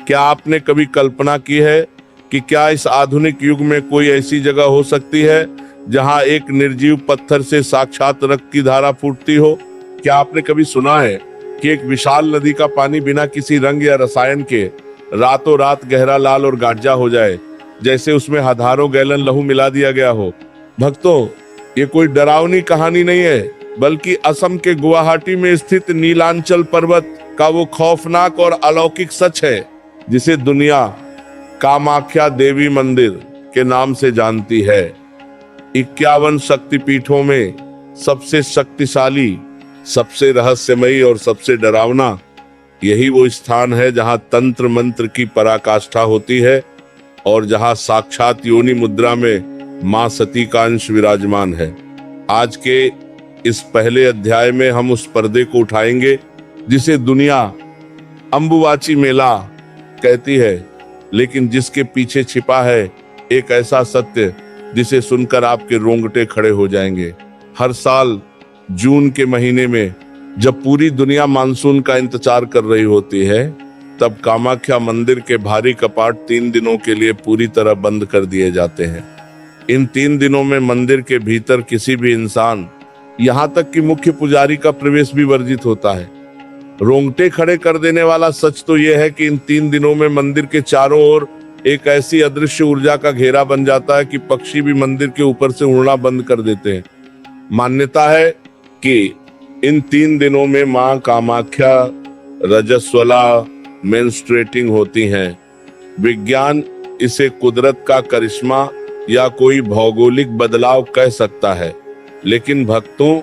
क्या आपने कभी कल्पना की है कि क्या इस आधुनिक युग में कोई ऐसी जगह हो सकती है जहां एक निर्जीव पत्थर से साक्षात रक्त की धारा फूटती हो? क्या आपने कभी सुना है कि एक विशाल नदी का पानी बिना किसी रंग या रसायन के रातों रात गहरा लाल और गाढ़ा हो जाए, जैसे उसमें हजारों गैलन लहू मिला दिया गया हो? भक्तों, ये कोई डरावनी कहानी नहीं है, बल्कि असम के गुवाहाटी में स्थित नीलांचल पर्वत का वो खौफनाक और अलौकिक सच है जिसे दुनिया कामाख्या देवी मंदिर के नाम से जानती है। 51 शक्तिपीठों में सबसे शक्तिशाली, सबसे रहस्यमयी और सबसे डरावना यही वो स्थान है जहां तंत्र मंत्र की पराकाष्ठा होती है और जहां साक्षात योनि मुद्रा में मां सती का अंश विराजमान है। आज के इस पहले अध्याय में हम उस पर्दे को उठाएंगे जिसे दुनिया अंबुबाची मेला कहती है, लेकिन जिसके पीछे छिपा है एक ऐसा सत्य जिसे सुनकर आपके रोंगटे खड़े हो जाएंगे। हर साल जून के महीने में जब पूरी दुनिया मानसून का इंतजार कर रही होती है, तब कामाख्या मंदिर के भारी कपाट 3 दिनों के लिए पूरी तरह बंद कर दिए जाते हैं। इन 3 दिनों में मंदिर के भीतर किसी भी इंसान, यहाँ तक कि मुख्य पुजारी का प्रवेश भी वर्जित होता है। रोंगटे खड़े कर देने वाला सच तो यह है कि इन 3 दिनों में मंदिर के चारों ओर एक ऐसी अदृश्य ऊर्जा का घेरा बन जाता है कि पक्षी भी मंदिर के ऊपर से उड़ना बंद कर देते हैं। मान्यता है कि इन 3 दिनों में मां कामाख्या रजस्वला मेंस्ट्रुएटिंग होती हैं। विज्ञान इसे कुदरत का करिश्मा या कोई भौगोलिक बदलाव कह सकता है, लेकिन भक्तों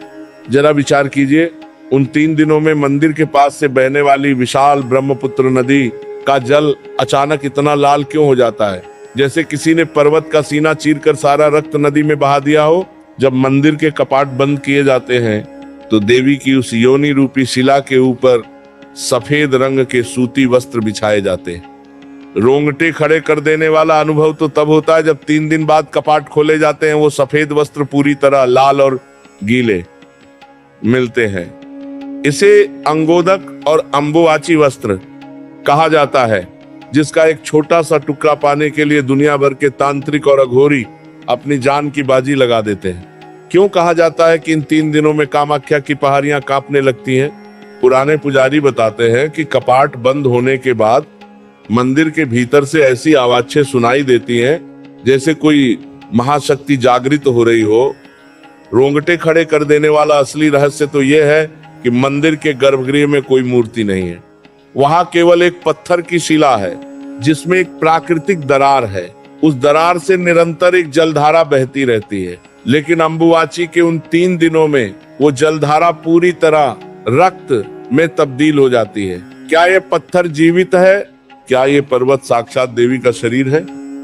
जरा विचार कीजिए, उन 3 दिनों में मंदिर के पास से बहने वाली विशाल ब्रह्मपुत्र नदी का जल अचानक इतना लाल क्यों हो जाता है, जैसे किसी ने पर्वत का सीना चीरकर सारा रक्त नदी में बहा दिया हो। जब मंदिर के कपाट बंद किए जाते हैं तो देवी की उस योनि रूपी शिला के ऊपर सफेद रंग के सूती वस्त्र बिछाए जाते हैं। रोंगटे खड़े कर देने वाला अनुभव तो तब होता है जब 3 दिन बाद कपाट खोले जाते हैं। वो सफेद वस्त्र पूरी तरह लाल और गीले मिलते हैं। इसे अंगोदक और अंबुबाची वस्त्र कहा जाता है, जिसका एक छोटा सा टुकड़ा पाने के लिए दुनिया भर के तांत्रिक और अघोरी अपनी जान की बाजी लगा देते हैं। क्यों कहा जाता है कि इन 3 दिनों में कामाख्या की पहाड़ियां कांपने लगती हैं? पुराने पुजारी बताते हैं कि कपाट बंद होने के बाद मंदिर के भीतर से ऐसी आवाजें सुनाई देती हैं जैसे कोई महाशक्ति जागृत हो रही हो। रोंगटे खड़े कर देने वाला असली रहस्य तो यह है कि मंदिर के गर्भगृह में कोई मूर्ति नहीं है। वहां केवल एक पत्थर की शिला है जिसमें एक प्राकृतिक दरार है। उस दरार से निरंतर एक जलधारा बहती रहती है, लेकिन अंबुबाची के उन 3 दिनों में वो जलधारा पूरी तरह रक्त में तब्दील हो जाती है। क्या ये पत्थर जीवित है? क्या ये पर्वत साक्षात देवी का शरीर है?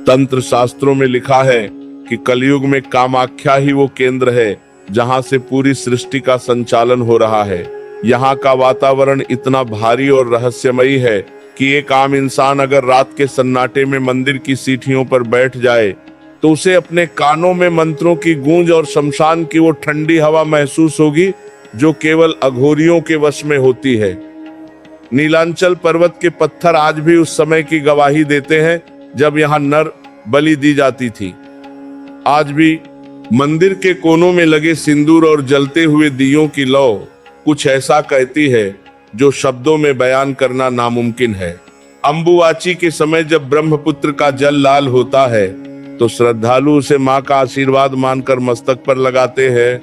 तंत्र शास्त्रों में लिखा है कि कलयुग में कामाख्या ही वो केंद्र है जहां से पूरी सृष्टि का संचालन हो रहा है। यहाँ का वातावरण इतना भारी और रहस्यमयी है कि एक आम इंसान अगर रात के सन्नाटे में मंदिर की सीढ़ियों पर बैठ जाए तो उसे अपने कानों में मंत्रों की गूंज और शमशान की वो ठंडी हवा महसूस होगी जो केवल अघोरियों के वश में होती है। नीलांचल पर्वत के पत्थर आज भी उस समय की गवाही देते हैं जब यहाँ नर बलि दी जाती थी। आज भी मंदिर के कोनों में लगे सिंदूर और जलते हुए दियों की लौ कुछ ऐसा कहती है जो शब्दों में बयान करना नामुमकिन है। अंबुबाची के समय जब ब्रह्मपुत्र का जल लाल होता है तो श्रद्धालु उसे मां का आशीर्वाद मानकर मस्तक पर लगाते हैं,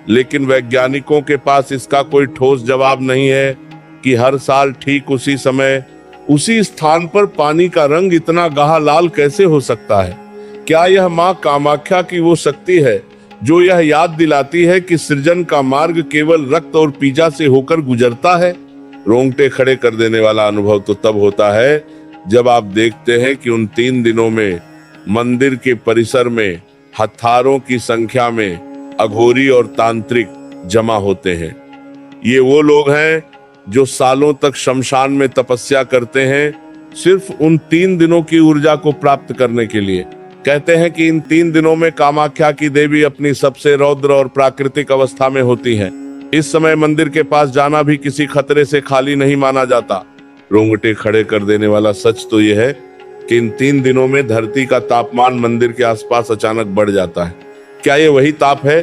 लेकिन वैज्ञानिकों के पास इसका कोई ठोस जवाब नहीं है कि हर साल ठीक उसी समय उसी स्थान पर पानी का रंग इतना गाढ़ा लाल कैसे हो सकता है। क्या यह मां कामाख्या की वो शक्ति है जो यह याद दिलाती है कि सृजन का मार्ग केवल रक्त और पीजा से होकर गुजरता है? रोंगटे खड़े कर देने वाला अनुभव तो तब होता है जब आप देखते हैं कि उन 3 दिनों में मंदिर के परिसर में हजारों की संख्या में अघोरी और तांत्रिक जमा होते हैं। ये वो लोग हैं जो सालों तक शमशान में तपस्या करते हैं सिर्फ उन 3 दिनों की ऊर्जा को प्राप्त करने के लिए। कहते हैं कि इन 3 दिनों में कामाख्या की देवी अपनी सबसे रौद्र और प्राकृतिक अवस्था में होती हैं। इस समय मंदिर के पास जाना भी किसी खतरे से खाली नहीं माना जाता। रोंगटे खड़े कर देने वाला सच तो यह है कि इन 3 दिनों में धरती का तापमान मंदिर के आसपास अचानक बढ़ जाता है। क्या ये वही ताप है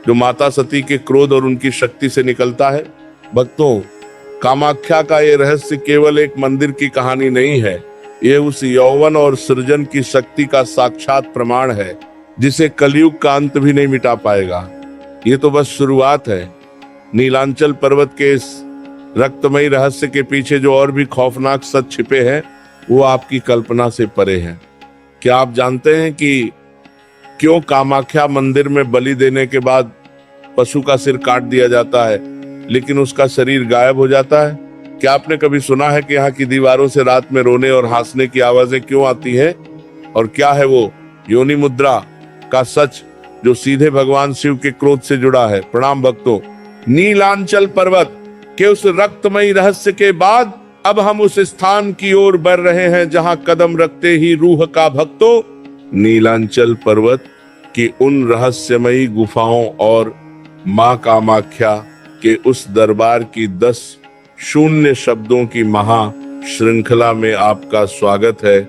जो माता सती के क्रोध और उनकी शक्ति से निकलता है? भक्तों, कामाख्या का ये रहस्य केवल एक मंदिर की कहानी नहीं है, ये उस यौवन और सृजन की शक्ति का साक्षात प्रमाण है जिसे कलयुग का अंत भी नहीं मिटा पाएगा। ये तो बस शुरुआत है। नीलांचल पर्वत के इस रक्तमयी रहस्य के पीछे जो और भी खौफनाक सच छिपे हैं वो आपकी कल्पना से परे हैं। क्या आप जानते हैं कि क्यों कामाख्या मंदिर में बलि देने के बाद पशु का सिर काट दिया जाता है लेकिन उसका शरीर गायब हो जाता है? क्या आपने कभी सुना है कि यहाँ की दीवारों से रात में रोने और हंसने की आवाजें क्यों आती हैं? और क्या है वो योनि मुद्रा का सच जो सीधे भगवान शिव के क्रोध से जुड़ा है? प्रणाम भक्तों, नीलांचल पर्वत के उस रक्तमयी रहस्य के बाद अब हम उस स्थान की ओर बढ़ रहे हैं जहां कदम रखते ही रूह का भक्तों नीलांचल पर्वत की उन रहस्यमयी गुफाओं और मां कामाख्या के उस दरबार की 10 शून्य शब्दों की महा श्रृंखला में आपका स्वागत है,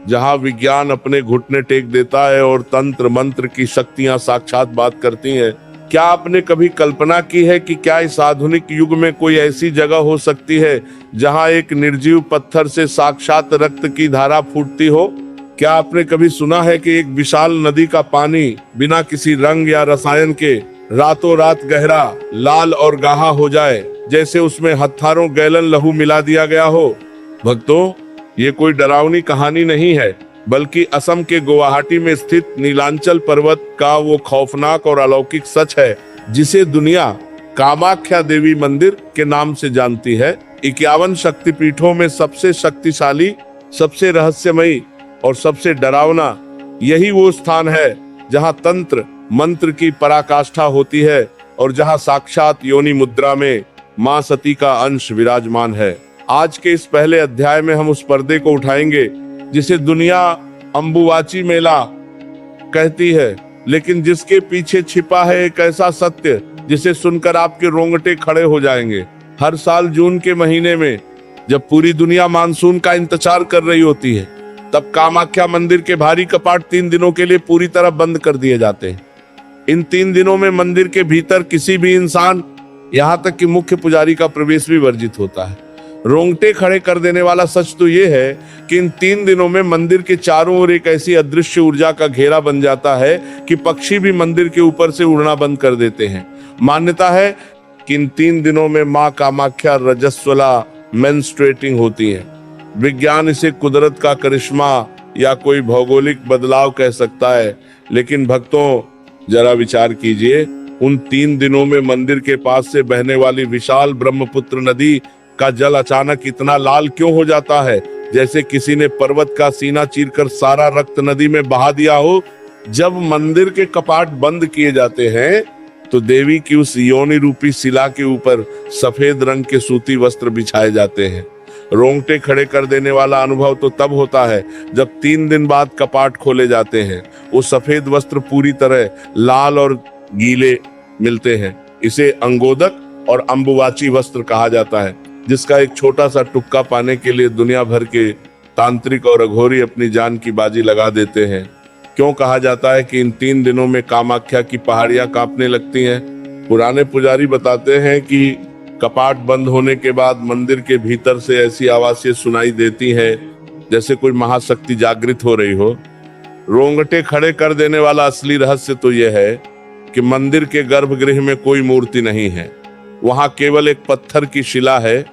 जहां विज्ञान अपने घुटने टेक देता है और तंत्र मंत्र की शक्तियां साक्षात बात करती हैं। क्या आपने कभी कल्पना की है कि क्या इस आधुनिक युग में कोई ऐसी जगह हो सकती है जहां एक निर्जीव पत्थर से साक्षात रक्त की धारा फूटती हो? क्या आपने कभी सुना है कि एक विशाल नदी का पानी बिना किसी रंग या रसायन के रातों रात गहरा, लाल और गाढ़ा हो जाए, जैसे उसमें हजारों गैलन लहू मिला दिया गया हो? भक्तों, ये कोई डरावनी कहानी नहीं है, बल्कि असम के गुवाहाटी में स्थित नीलांचल पर्वत का वो खौफनाक और अलौकिक सच है जिसे दुनिया कामाख्या देवी मंदिर के नाम से जानती है। 51 शक्तिपीठों में सबसे शक्तिशाली, सबसे रहस्यमयी और सबसे डरावना यही वो स्थान है जहां तंत्र मंत्र की पराकाष्ठा होती है और जहां साक्षात योनि मुद्रा में मां सती का अंश विराजमान है। आज के इस पहले अध्याय में हम उस पर्दे को उठाएंगे जिसे दुनिया अंबुवाची मेला कहती है, लेकिन जिसके पीछे छिपा है एक ऐसा सत्य जिसे सुनकर आपके रोंगटे खड़े हो जाएंगे। हर साल जून के महीने में जब पूरी दुनिया मानसून का इंतजार कर रही होती है, तब कामाख्या मंदिर के भारी कपाट 3 दिनों के लिए पूरी तरह बंद कर दिए जाते हैं। इन 3 दिनों में मंदिर के भीतर किसी भी इंसान, यहाँ तक कि मुख्य पुजारी का प्रवेश भी वर्जित होता है। रोंगटे खड़े कर देने वाला सच तो ये है कि इन 3 दिनों में मंदिर के चारों ओर एक ऐसी अदृश्य ऊर्जा का घेरा बन जाता है कि पक्षी भी मंदिर के ऊपर से उड़ना बंद कर देते हैं। मान्यता है कि इन 3 दिनों में मां कामाख्या रजस्वला मेंस्ट्रुएटिंग होती हैं। विज्ञान इसे कुदरत का करिश्मा या कोई भौगोलिक बदलाव कह सकता है, लेकिन भक्तों जरा विचार कीजिए, उन 3 दिनों में मंदिर के पास से बहने वाली विशाल ब्रह्मपुत्र नदी का जल अचानक इतना लाल क्यों हो जाता है, जैसे किसी ने पर्वत का सीना चीरकर सारा रक्त नदी में बहा दिया हो। जब मंदिर के कपाट बंद किए जाते हैं तो देवी की उस योनि रूपी शिला के ऊपर सफेद रंग के सूती वस्त्र बिछाए जाते हैं। रोंगटे खड़े कर देने वाला अनुभव तो तब होता है जब 3 दिन बाद कपाट खोले जाते हैं। वो सफेद वस्त्र पूरी तरह लाल और गीले मिलते हैं। इसे अंगोदक और अंबुवाची वस्त्र कहा जाता है, जिसका एक छोटा सा टुक्का पाने के लिए दुनिया भर के तांत्रिक और अघोरी अपनी जान की बाजी लगा देते हैं। क्यों कहा जाता है कि इन 3 दिनों में कामाख्या की पहाड़ियां कांपने लगती हैं? पुराने पुजारी बताते हैं कि कपाट बंद होने के बाद मंदिर के भीतर से ऐसी आवाजें सुनाई देती हैं जैसे कोई महाशक्ति जागृत हो रही हो। रोंगटे खड़े कर देने वाला असली रहस्य तो यह है कि मंदिर के गर्भगृह में कोई मूर्ति नहीं है। वहां केवल एक पत्थर की शिला है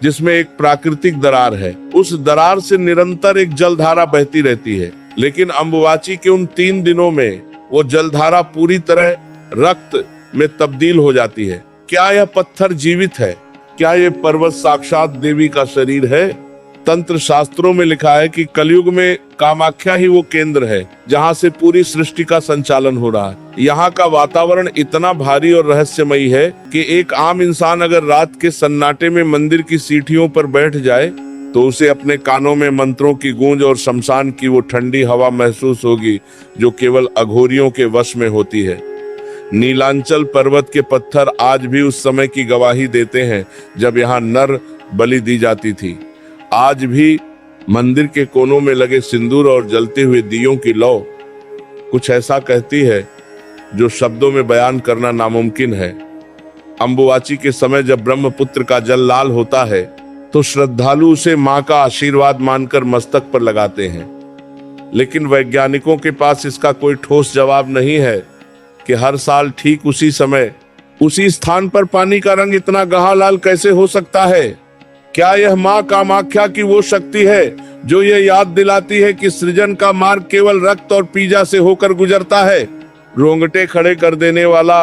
जिसमें एक प्राकृतिक दरार है। उस दरार से निरंतर एक जलधारा बहती रहती है, लेकिन अंबुवाची के उन 3 दिनों में वो जलधारा पूरी तरह रक्त में तब्दील हो जाती है। क्या यह पत्थर जीवित है? क्या यह पर्वत साक्षात देवी का शरीर है? तंत्र शास्त्रों में लिखा है कि कलयुग में कामाख्या ही वो केंद्र है जहां से पूरी सृष्टि का संचालन हो रहा है। यहाँ का वातावरण इतना भारी और रहस्यमयी है कि एक आम इंसान अगर रात के सन्नाटे में मंदिर की सीढ़ियों पर बैठ जाए तो उसे अपने कानों में मंत्रों की गूंज और शमशान की वो ठंडी हवा महसूस होगी जो केवल अघोरियों के वश में होती है। नीलांचल पर्वत के पत्थर आज भी उस समय की गवाही देते हैं जब यहाँ नर बलि दी जाती थी। आज भी मंदिर के कोनों में लगे सिंदूर और जलते हुए दियों की लौ कुछ ऐसा कहती है जो शब्दों में बयान करना नामुमकिन है। अम्बुवाची के समय जब ब्रह्मपुत्र का जल लाल होता है तो श्रद्धालु उसे मां का आशीर्वाद मानकर मस्तक पर लगाते हैं, लेकिन वैज्ञानिकों के पास इसका कोई ठोस जवाब नहीं है कि हर साल ठीक उसी समय उसी स्थान पर पानी का रंग इतना गहरा लाल कैसे हो सकता है। क्या यह मां कामाख्या की वो शक्ति है जो यह याद दिलाती है कि सृजन का मार्ग केवल रक्त और पीजा से होकर गुजरता है। रोंगटे खड़े कर देने वाला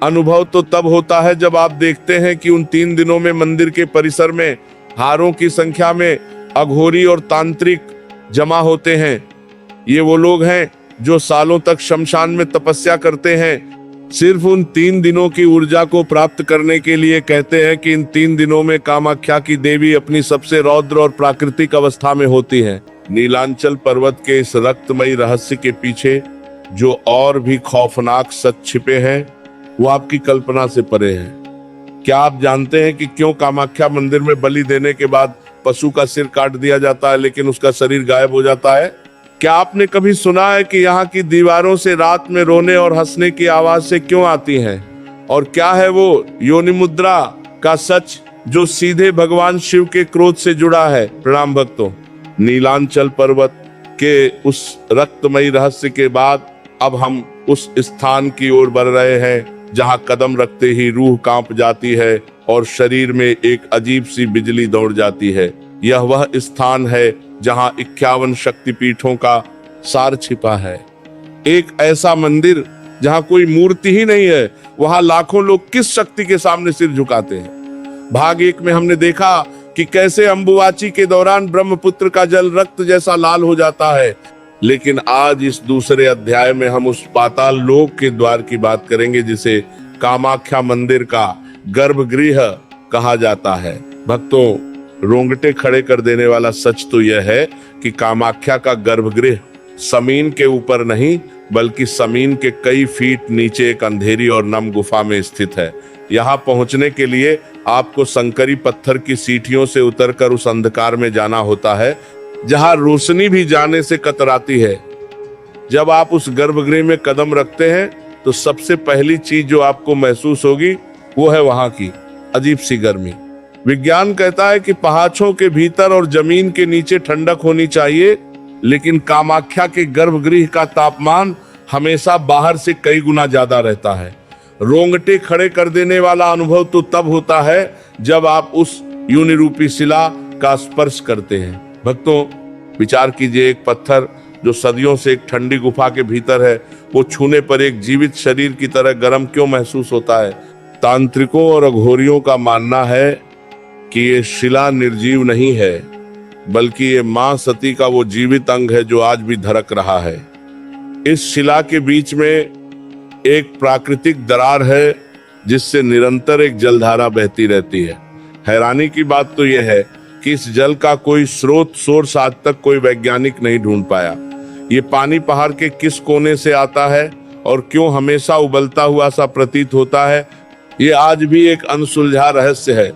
अनुभव तो तब होता है जब आप देखते हैं कि उन 3 दिनों में मंदिर के परिसर में हारों की संख्या में अघोरी और तांत्रिक जमा होते हैं। ये वो लोग हैं जो सालों तक शमशान में तपस्या करते हैं सिर्फ उन 3 दिनों की ऊर्जा को प्राप्त करने के लिए। कहते हैं कि इन 3 दिनों में कामाख्या की देवी अपनी सबसे रौद्र और प्राकृतिक अवस्था में होती है। नीलांचल पर्वत के इस रक्तमयी रहस्य के पीछे जो और भी खौफनाक सच छिपे हैं वो आपकी कल्पना से परे हैं। क्या आप जानते हैं कि क्यों कामाख्या मंदिर में बलि देने के बाद पशु का सिर काट दिया जाता है लेकिन उसका शरीर गायब हो जाता है? क्या आपने कभी सुना है कि यहाँ की दीवारों से रात में रोने और हंसने की आवाज से क्यों आती हैं? और क्या है वो योनि मुद्रा का सच जो सीधे भगवान शिव के क्रोध से जुड़ा है? प्रणाम भक्तों, नीलांचल पर्वत के उस रक्तमयी रहस्य के बाद अब हम उस स्थान की ओर बढ़ रहे हैं जहाँ कदम रखते ही रूह कांप जाती है और शरीर में एक अजीब सी बिजली दौड़ जाती है। यह वह स्थान है जहाँ 51 शक्तिपीठों का सार छिपा है। एक ऐसा मंदिर जहाँ कोई मूर्ति ही नहीं है, वहाँ लाखों लोग किस शक्ति के सामने सिर झुकाते हैं। भाग 1 में हमने देखा कि कैसे अम्बुवाची के दौरान ब्रह्मपुत्र का जल रक्त जैसा लाल हो जाता है, लेकिन आज इस दूसरे अध्याय में हम उस पाताल लोक के द्वार की बात करेंगे जिसे कामाख्या मंदिर का गर्भगृह कहा जाता है। भक्तों, रोंगटे खड़े कर देने वाला सच तो यह है कि कामाख्या का गर्भगृह जमीन के ऊपर नहीं बल्कि जमीन के कई फीट नीचे एक अंधेरी और नम गुफा में स्थित है। यहाँ पहुंचने के लिए आपको संकरी पत्थर की सीढ़ियों से उतरकर उस अंधकार में जाना होता है जहाँ रोशनी भी जाने से कतराती है। जब आप उस गर्भगृह में कदम रखते हैं तो सबसे पहली चीज जो आपको महसूस होगी वो है वहां की अजीब सी गर्मी। विज्ञान कहता है कि पहाड़ों के भीतर और जमीन के नीचे ठंडक होनी चाहिए, लेकिन कामाख्या के गर्भगृह का तापमान हमेशा बाहर से कई गुना ज्यादा रहता है। रोंगटे खड़े कर देने वाला अनुभव तो तब होता है जब आप उस योनि रूपी शिला का स्पर्श करते हैं। भक्तों, विचार कीजिए, एक पत्थर जो सदियों से एक ठंडी गुफा के भीतर है, वो छूने पर एक जीवित शरीर की तरह गर्म क्यों महसूस होता है? तांत्रिकों और अघोरियों का मानना है कि ये शिला निर्जीव नहीं है, बल्कि ये मां सती का वो जीवित अंग है जो आज भी धड़क रहा है। इस शिला के बीच में एक प्राकृतिक दरार है जिससे निरंतर एक जलधारा बहती रहती है। हैरानी की बात तो यह है कि इस जल का कोई स्रोत सोर्स आज तक कोई वैज्ञानिक नहीं ढूंढ पाया। ये पानी पहाड़ के किस कोने से आता है और क्यों हमेशा उबलता हुआ सा प्रतीत होता है, ये आज भी एक अनसुलझा रहस्य है।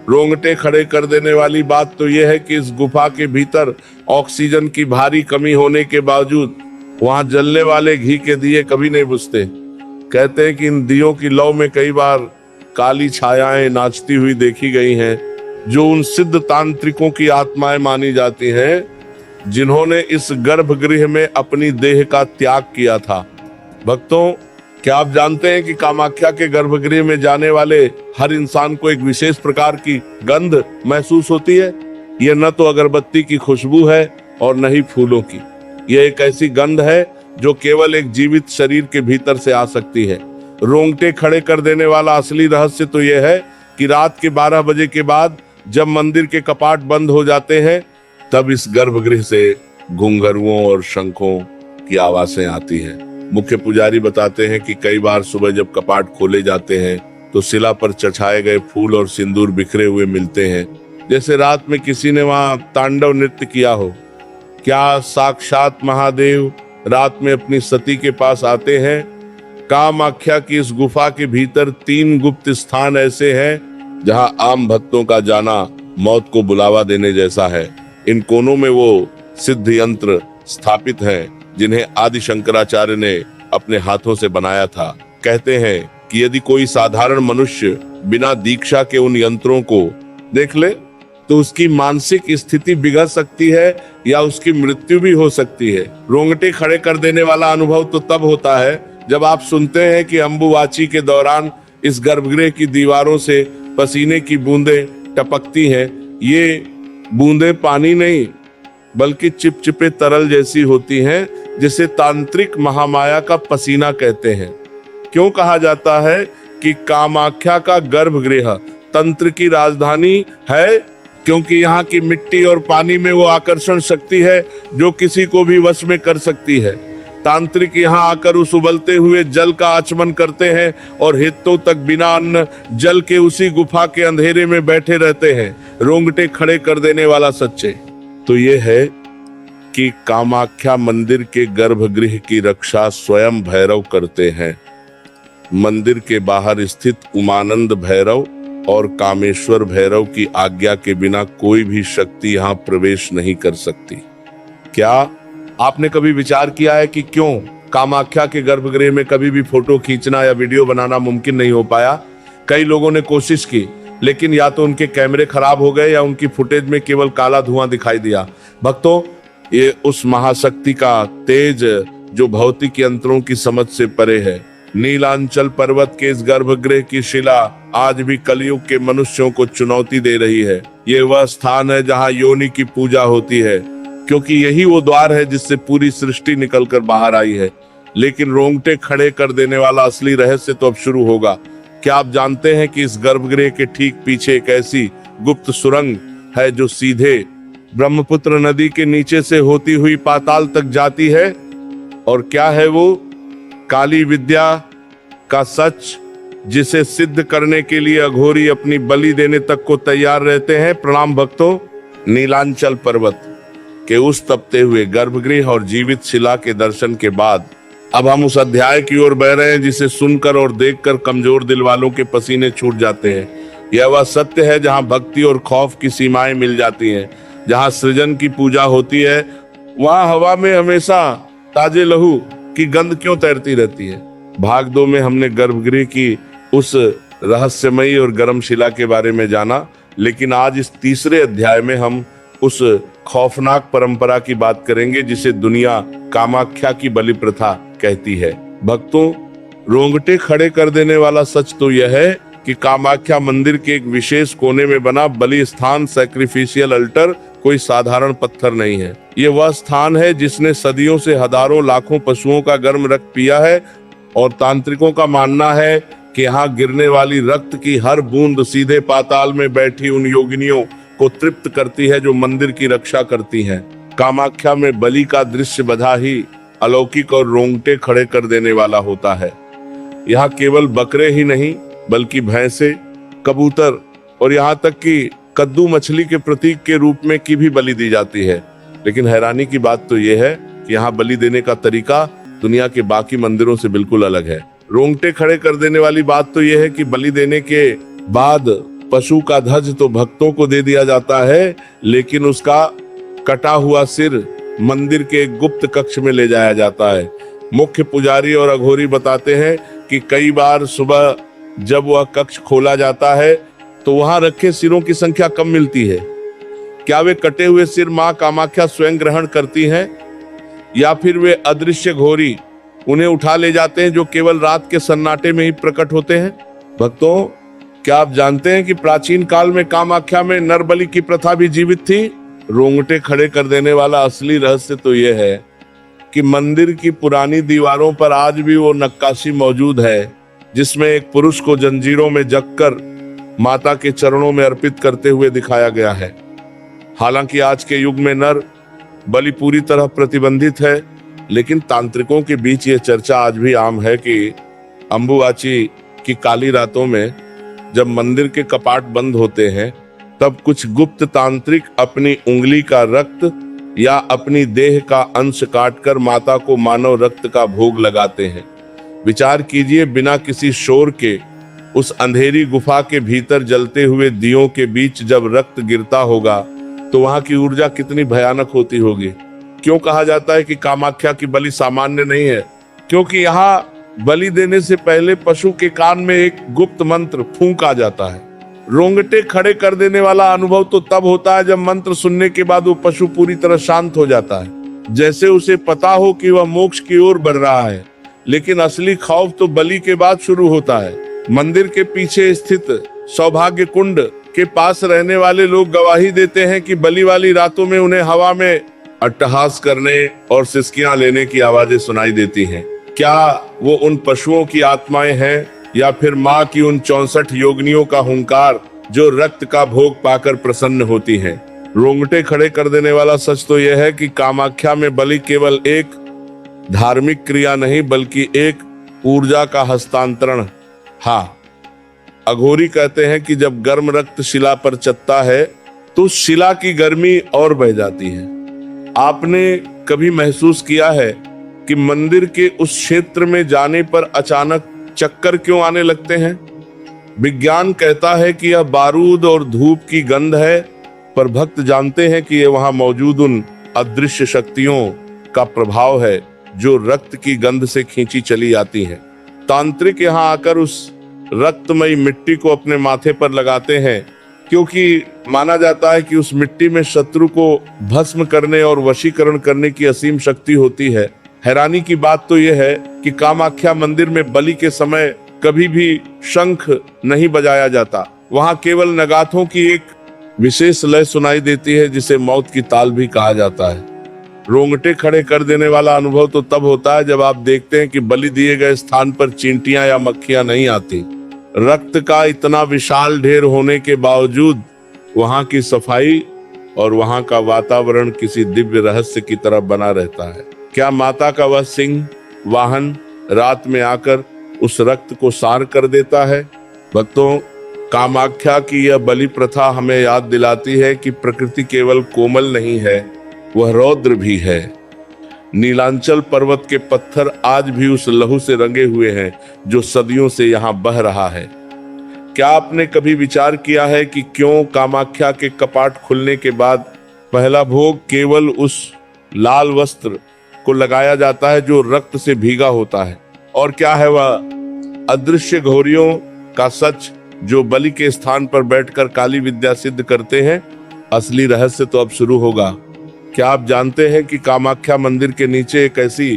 रोंगटे खड़े कर देने वाली बात तो यह है कि इस गुफा के भीतर ऑक्सीजन की भारी कमी होने के बावजूद वहां जलने वाले घी के दिए कभी नहीं बुझते। कहते हैं कि इन दियों की लौ में कई बार काली छायाएं नाचती हुई देखी गई हैं, जो उन सिद्ध तांत्रिकों की आत्माएं मानी जाती हैं जिन्होंने इस गर्भगृह में अपनी देह का त्याग किया था। भक्तों, क्या आप जानते हैं कि कामाख्या के गर्भगृह में जाने वाले हर इंसान को एक विशेष प्रकार की गंध महसूस होती है? यह न तो अगरबत्ती की खुशबू है और न ही फूलों की। यह एक ऐसी गंध है जो केवल एक जीवित शरीर के भीतर से आ सकती है। रोंगटे खड़े कर देने वाला असली रहस्य तो यह है कि रात के 12 बजे के बाद जब मंदिर के कपाट बंद हो जाते हैं तब इस गर्भगृह से घुंघरुओं और शंखों की आवाजें आती हैं। मुख्य पुजारी बताते हैं कि कई बार सुबह जब कपाट खोले जाते हैं तो शिला पर चढ़ाए गए फूल और सिंदूर बिखरे हुए मिलते हैं, जैसे रात में किसी ने वहां तांडव नृत्य किया हो। क्या साक्षात महादेव रात में अपनी सती के पास आते हैं? कामाख्या की इस गुफा के भीतर 3 गुप्त स्थान ऐसे हैं जहां आम भक्तों का जाना मौत को बुलावा देने जैसा है। इन कोनों में वो सिद्ध यंत्र स्थापित हैं जिन्हें आदि शंकराचार्य ने अपने हाथों से बनाया था। कहते हैं कि यदि कोई साधारण मनुष्य बिना दीक्षा के उन यंत्रों को देख ले तो उसकी मानसिक स्थिति बिगड़ सकती है या उसकी मृत्यु भी हो सकती है। रोंगटे खड़े कर देने वाला अनुभव तो तब होता है जब आप सुनते हैं कि अंबुवाची के दौरान इस गर्भगृह की दीवारों से पसीने की बूंदें टपकती हैं। ये बूंदें पानी नहीं बल्कि चिपचिपे तरल जैसी होती हैं, जिसे तांत्रिक महामाया का पसीना कहते हैं। क्यों कहा जाता है कि कामाख्या का गर्भगृह तंत्र की राजधानी है? क्योंकि यहाँ की मिट्टी और पानी में वो आकर्षण शक्ति है जो किसी को भी वश में कर सकती है। तांत्रिक यहाँ आकर उस उबलते हुए जल का आचमन करते हैं और हितों तक बिना अन्न जल के उसी गुफा के अंधेरे में बैठे रहते हैं। रोंगटे खड़े कर देने वाला सच्चे तो ये है कि कामाख्या मंदिर के गर्भगृह की रक्षा स्वयं भैरव करते हैं। मंदिर के बाहर स्थित उमानंद भैरव और कामेश्वर भैरव की आज्ञा के बिना कोई भी शक्ति यहाँ प्रवेश नहीं कर सकती। क्या आपने कभी विचार किया है कि क्यों कामाख्या के गर्भगृह में कभी भी फोटो खींचना या वीडियो बनाना मुमकिन नहीं हो पाया? कई लोगों ने कोशिश की, लेकिन या तो उनके कैमरे खराब हो गए या उनकी फुटेज में केवल काला धुआं दिखाई दिया। भक्तों, ये उस महाशक्ति का तेज जो भौतिक यंत्रों की समझ से परे है। नीलांचल पर्वत के इस गर्भगृह की शिला आज भी कलयुग के मनुष्यों को चुनौती दे रही है। ये वह स्थान है जहाँ योनि की पूजा होती है, क्योंकि यही वो द्वार है जिससे पूरी सृष्टि निकलकर बाहर आई है। लेकिन रोंगटे खड़े कर देने वाला असली रहस्य तो अब शुरू होगा। क्या आप जानते हैं कि इस गर्भगृह के ठीक पीछे एक ऐसी गुप्त सुरंग है जो सीधे ब्रह्मपुत्र नदी के नीचे से होती हुई पाताल तक जाती है? और क्या है वो? काली विद्या का सच, जिसे सिद्ध करने के लिए अघोरी अपनी बलि देने तक को तैयार रहते हैं। प्रणाम भक्तों, नीलांचल पर्वत के उस तपते हुए गर्भगृह और जीवित शिला के दर्शन के बाद अब हम उस अध्याय की ओर बह रहे हैं जिसे सुनकर और देखकर कमजोर दिल वालों के पसीने छूट जाते हैं। यह वह सत्य है जहां भक्ति और खौफ की सीमाएं मिल जाती हैं, जहां सृजन की पूजा होती है वहां हवा में हमेशा ताजे लहू की गंध क्यों तैरती रहती है। भाग 2 में हमने गर्भगृह की उस रहस्यमयी और गर्म शिला के बारे में जाना, लेकिन आज इस तीसरे अध्याय में हम उस खौफनाक परंपरा की बात करेंगे जिसे दुनिया कामाख्या की बलि प्रथा कहती है। भक्तों, रोंगटे खड़े कर देने वाला सच तो यह है कि कामाख्या मंदिर के एक विशेष कोने में बना बलि स्थान, सैक्रिफिशियल अल्टर, कोई साधारण पत्थर नहीं है। ये वह स्थान है जिसने सदियों से हजारों लाखों पशुओं का गर्म रक्त पिया है और तांत्रिकों का मानना है कि यहाँ गिरने वाली रक्त की हर बूंद सीधे पाताल में बैठी उन योगिनियों को तृप्त करती है जो मंदिर की रक्षा करती हैं। कामाख्या में बलि का दृश्य बधा ही अलौकिक और रोंगटे खड़े कर देने वाला होता है। यहाँ केवल बकरे ही नहीं बल्कि भैंसे, कबूतर और यहाँ तक कि कद्दू मछली के प्रतीक के रूप में की भी बलि दी जाती है। लेकिन हैरानी की बात तो यह है कि यहाँ बलि देने का तरीका दुनिया के बाकी मंदिरों से बिल्कुल अलग है। रोंगटे खड़े कर देने वाली बात तो यह है कि बलि देने के बाद पशु का ध्वज तो भक्तों को दे दिया जाता है, लेकिन उसका कटा हुआ सिर मंदिर के एक गुप्त कक्ष में ले जाया जाता है। मुख्य पुजारी और अघोरी बताते हैं कि कई बार सुबह जब वह कक्ष खोला जाता है तो वहां रखे सिरों की संख्या कम मिलती है। क्या वे कटे हुए सिर मां कामाख्या स्वयं ग्रहण करती हैं या फिर वे अदृश्य घोरी उन्हें उठा ले जाते हैं जो केवल रात के सन्नाटे में ही प्रकट होते हैं? भक्तों, क्या आप जानते हैं कि प्राचीन काल में कामाख्या में नर बलि की प्रथा भी जीवित थी? रोंगटे खड़े कर देने वाला असली रहस्य तो यह है कि मंदिर की पुरानी दीवारों पर आज भी वो नक्काशी मौजूद है जिसमें एक पुरुष को जंजीरों में जककर माता के चरणों में अर्पित करते हुए दिखाया गया है। हालांकि आज के युग में नर बलि पूरी तरह प्रतिबंधित है, लेकिन तांत्रिकों के बीच ये चर्चा आज भी आम है कि अंबुवाची की काली रातों में जब मंदिर के कपाट बंद होते हैं तब कुछ गुप्त तांत्रिक अपनी उंगली का रक्त या अपनी देह का अंश काटकर माता को मानव रक्त का भोग लगाते हैं। विचार कीजिए, बिना किसी शोर के उस अंधेरी गुफा के भीतर जलते हुए दियों के बीच जब रक्त गिरता होगा तो वहां की ऊर्जा कितनी भयानक होती होगी। क्यों कहा जाता है कि कामाख्या की बलि सामान्य नहीं है? क्योंकि यहाँ बलि देने से पहले पशु के कान में एक गुप्त मंत्र फूंका जाता है। रोंगटे खड़े कर देने वाला अनुभव तो तब होता है जब मंत्र सुनने के बाद वो पशु पूरी तरह शांत हो जाता है, जैसे उसे पता हो कि वह मोक्ष की ओर बढ़ रहा है। लेकिन असली खौफ तो बलि के बाद शुरू होता है। मंदिर के पीछे स्थित सौभाग्य कुंड के पास रहने वाले लोग गवाही देते हैं कि बलि वाली रातों में उन्हें हवा में अट्टहास करने और सिसकियां लेने की आवाजें सुनाई देती हैं। क्या वो उन पशुओं की आत्माएं हैं या फिर माँ की उन 64 योगिनियों का हुंकार जो रक्त का भोग पाकर प्रसन्न होती हैं? रोंगटे खड़े कर देने वाला सच तो यह है कि कामाख्या में बलि केवल एक धार्मिक क्रिया नहीं बल्कि एक ऊर्जा का हस्तांतरण। हाँ, अघोरी कहते हैं कि जब गर्म रक्त शिला पर चलता है तो शिला की गर्मी और बढ़ जाती है। आपने कभी महसूस किया है कि मंदिर के उस क्षेत्र में जाने पर अचानक चक्कर क्यों आने लगते हैं? विज्ञान कहता है कि यह बारूद और धूप की गंध है, पर भक्त जानते हैं कि यह वहां मौजूद उन अदृश्य शक्तियों का प्रभाव है जो रक्त की गंध से खींची चली आती हैं। तांत्रिक यहां आकर उस रक्तमयी मिट्टी को अपने माथे पर लगाते हैं क्योंकि माना जाता है कि उस मिट्टी में शत्रु को भस्म करने और वशीकरण करने की असीम शक्ति होती है। हैरानी की बात तो यह है कि कामाख्या मंदिर में बलि के समय कभी भी शंख नहीं बजाया जाता। वहां केवल नगाथों की एक विशेष लय सुनाई देती है जिसे मौत की ताल भी कहा जाता है। रोंगटे खड़े कर देने वाला अनुभव तो तब होता है जब आप देखते हैं कि बलि दिए गए स्थान पर चींटियां या मक्खियां नहीं आती। रक्त का इतना विशाल ढेर होने के बावजूद वहां की सफाई और वहां का वातावरण किसी दिव्य रहस्य की तरह बना रहता है। क्या माता का वह सिंह वाहन रात में आकर उस रक्त को सार कर देता है? भक्तों, कामाख्या की यह बलि प्रथा हमें याद दिलाती है कि प्रकृति केवल कोमल नहीं है, वह रौद्र भी है। नीलांचल पर्वत के पत्थर आज भी उस लहू से रंगे हुए हैं जो सदियों से यहाँ बह रहा है। क्या आपने कभी विचार किया है कि क्यों कामाख्या के कपाट खुलने के बाद पहला भोग केवल उस लाल वस्त्र को लगाया जाता है जो रक्त से भीगा होता है? और क्या है वह अदृश्य घोरियों का सच जो बलि के स्थान पर बैठकर काली विद्या सिद्ध करते हैं? असली रहस्य तो अब शुरू होगा। क्या आप जानते हैं कि कामाख्या मंदिर के नीचे एक ऐसी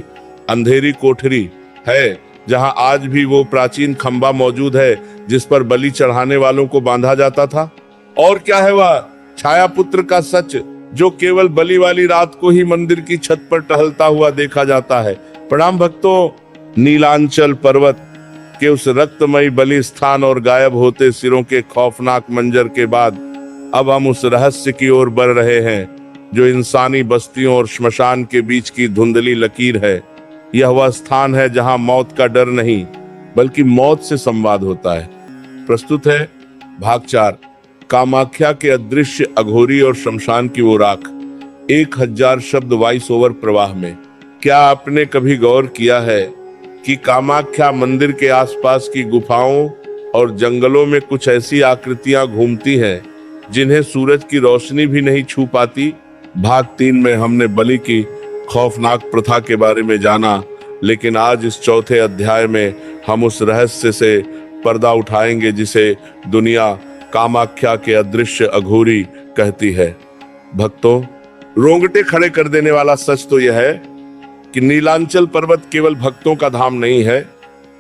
अंधेरी कोठरी है जहां आज भी वो प्राचीन खंबा मौजूद है जिस पर बलि चढ़ाने वालों को बांधा जाता था? और क्या है वह छायापुत्र का सच जो केवल बलि वाली रात को ही मंदिर की छत पर टहलता हुआ देखा जाता है? प्रणाम भक्तों, नीलांचल पर्वत के उस रक्तमयी बलि स्थान और गायब होते सिरों के खौफनाक मंजर के बाद अब हम उस रहस्य की ओर बढ़ रहे हैं जो इंसानी बस्तियों और श्मशान के बीच की धुंधली लकीर है। यह वह स्थान है जहां मौत का डर नहीं बल्कि मौत से संवाद होता है। प्रस्तुत है भाग 4, कामाख्या के अदृश्य अघोरी और शमशान की वो राख। 1000 शब्द वॉइस ओवर प्रवाह में। क्या आपने कभी गौर किया है कि कामाख्या मंदिर के आसपास की गुफाओं और जंगलों में कुछ ऐसी आकृतियां घूमती हैं जिन्हें सूरज की रोशनी भी नहीं छू पाती? भाग 3 में हमने बलि की खौफनाक प्रथा के बारे में जाना, लेकिन आज इस चौथे अध्याय में हम उस रहस्य से पर्दा उठाएंगे जिसे दुनिया कामाख्या के अदृश्य अघोरी कहती है। भक्तों, रोंगटे खड़े कर देने वाला सच तो यह है कि नीलांचल पर्वत केवल भक्तों का धाम नहीं है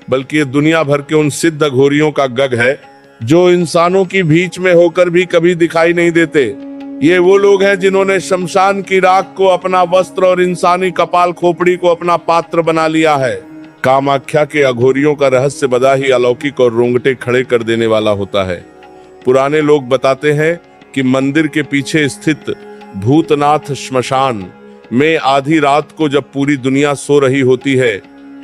बल्कि ये दुनिया भर के उन सिद्ध अघोरियों का गग है जो इंसानों की बीच में होकर भी कभी दिखाई नहीं देते। ये वो लोग हैं जिन्होंने शमशान की राख को अपना वस्त्र और इंसानी कपाल खोपड़ी को अपना पात्र बना लिया है। कामाख्या के अघोरियों का रहस्य बड़ा ही अलौकिक और रोंगटे खड़े कर देने वाला होता है। पुराने लोग बताते हैं कि मंदिर के पीछे स्थित भूतनाथ श्मशान में आधी रात को जब पूरी दुनिया सो रही होती है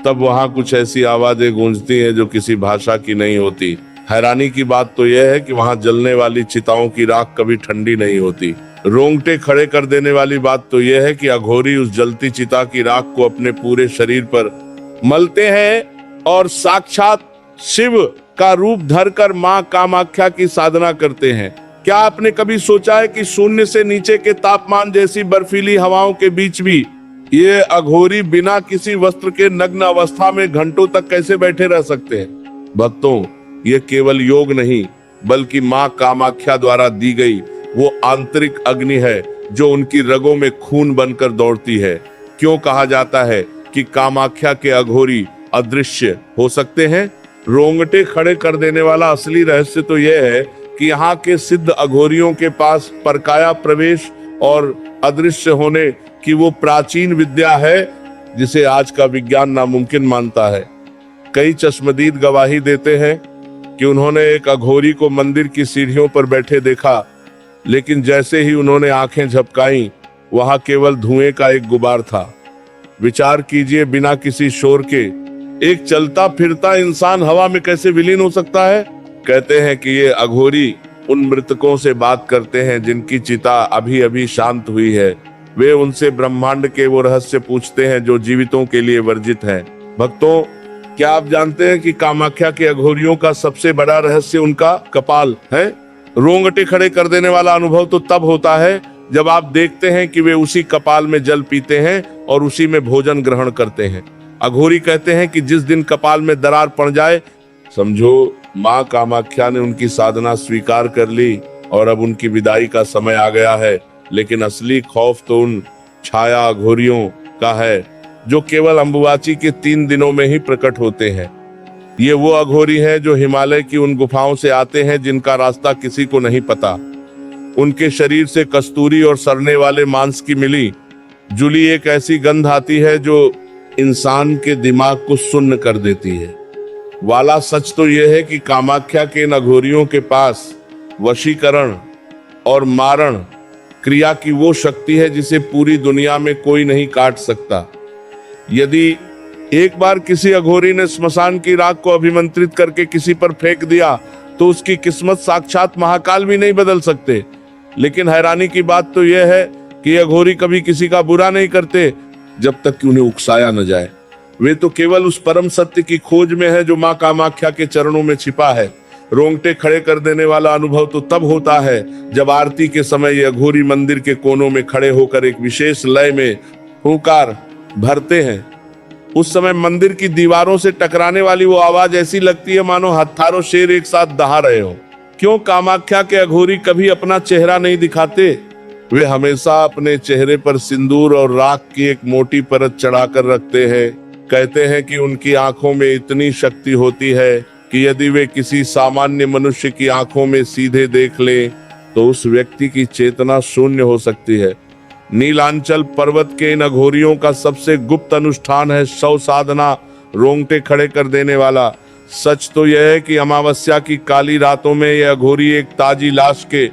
तब वहां कुछ ऐसी आवाजें गूंजती हैं जो किसी भाषा की नहीं होती। हैरानी की बात तो यह है कि वहां जलने वाली चिताओं की राख कभी ठंडी नहीं होती। रोंगटे खड़े कर देने वाली बात तो यह है कि अघोरी उस जलती चिता की राख को अपने पूरे शरीर पर मलते हैं और साक्षात शिव का रूप धरकर मां कामाख्या की साधना करते हैं। क्या आपने कभी सोचा है कि शून्य से नीचे के तापमान जैसी बर्फीली हवाओं के बीच भी ये अघोरी बिना किसी वस्त्र के नग्न अवस्था में घंटों तक कैसे बैठे रह सकते हैं? भक्तों, ये केवल योग नहीं बल्कि मां कामाख्या द्वारा दी गई वो आंतरिक अग्नि है जो उनकी रगों में खून बनकर दौड़ती है। क्यों कहा जाता है कि कामाख्या के अघोरी अदृश्य हो सकते हैं? रोंगटे खड़े कर देने वाला असली रहस्य तो यह है कि यहाँ के सिद्ध अघोरियों के पास परकाया प्रवेश और अदृश्य होने की वो प्राचीन विद्या है जिसे आज का विज्ञान नामुमकिन मानता है। कई चश्मदीद गवाही देते हैं कि उन्होंने एक अघोरी को मंदिर की सीढ़ियों पर बैठे देखा, लेकिन जैसे ही उन्होंने आंखें झपकाई वहां केवल धुएं का एक गुबार था। विचार कीजिए, बिना किसी शोर के एक चलता फिरता इंसान हवा में कैसे विलीन हो सकता है? कहते हैं कि ये अघोरी उन मृतकों से बात करते हैं जिनकी चिता अभी अभी शांत हुई है। वे उनसे ब्रह्मांड के वो रहस्य पूछते हैं जो जीवितों के लिए वर्जित हैं। भक्तों, क्या आप जानते हैं कि कामाख्या के अघोरियों का सबसे बड़ा रहस्य उनका कपाल है? रोंगटे खड़े कर देने वाला अनुभव तो तब होता है जब आप देखते हैं कि वे उसी कपाल में जल पीते हैं और उसी में भोजन ग्रहण करते हैं। अघोरी कहते हैं कि जिस दिन कपाल में दरार पड़ जाए, समझो मां कामाख्या ने उनकी साधना स्वीकार कर ली और अब उनकी विदाई का समय आ गया है। लेकिन असली खौफ तो उन छाया अघोरियों का है जो केवल अंबुबाची के 3 दिनों में ही प्रकट होते हैं। ये वो अघोरी हैं जो हिमालय की उन गुफाओं से आते हैं जिनका रास्ता किसी को नहीं पता। उनके शरीर से कस्तूरी और सड़ने वाले मांस की मिली जुली एक ऐसी गंध आती है जो इंसान के दिमाग को सुन्न कर देती है। वाला सच तो यह है कि कामाख्या के इन अघोरियों के पास वशीकरण और मारण क्रिया की वो शक्ति है जिसे पूरी दुनिया में कोई नहीं काट सकता। यदि एक बार किसी अघोरी ने स्मशान की राख को अभिमंत्रित करके किसी पर फेंक दिया तो उसकी किस्मत साक्षात महाकाल भी नहीं बदल सकते। लेकिन हैरानी की बात तो यह है कि अघोरी कभी किसी का बुरा नहीं करते जब तक कि उन्हें उकसाया न जाए। वे तो केवल उस परम सत्य की खोज में है जो मां कामाख्या के चरणों में छिपा है। रोंगटे खड़े कर देने वाला अनुभव तो तब होता है जब आरती के समय ये अघोरी मंदिर के कोनों में खड़े होकर एक विशेष लय में हुंकार भरते हैं। उस समय मंदिर की दीवारों से टकराने वाली वो आवाज ऐसी लगती है मानो हजारों शेर एक साथ दहा रहे हो। क्यों कामाख्या के अघोरी कभी अपना चेहरा नहीं दिखाते? वे हमेशा अपने चेहरे पर सिंदूर और राख की एक मोटी परत चढ़ाकर रखते हैं। कहते हैं कि उनकी आंखों में इतनी शक्ति होती है कि यदि वे किसी सामान्य मनुष्य की आंखों में सीधे देख लें तो उस व्यक्ति की चेतना शून्य हो सकती है। नीलांचल पर्वत के इन अघोरियों का सबसे गुप्त अनुष्ठान है शव साधना, रोंगटे खड़े कर देने वाला। सच तो यह है कि अमावस्या की काली रातों में ये अघोरी एक ताजी लाश के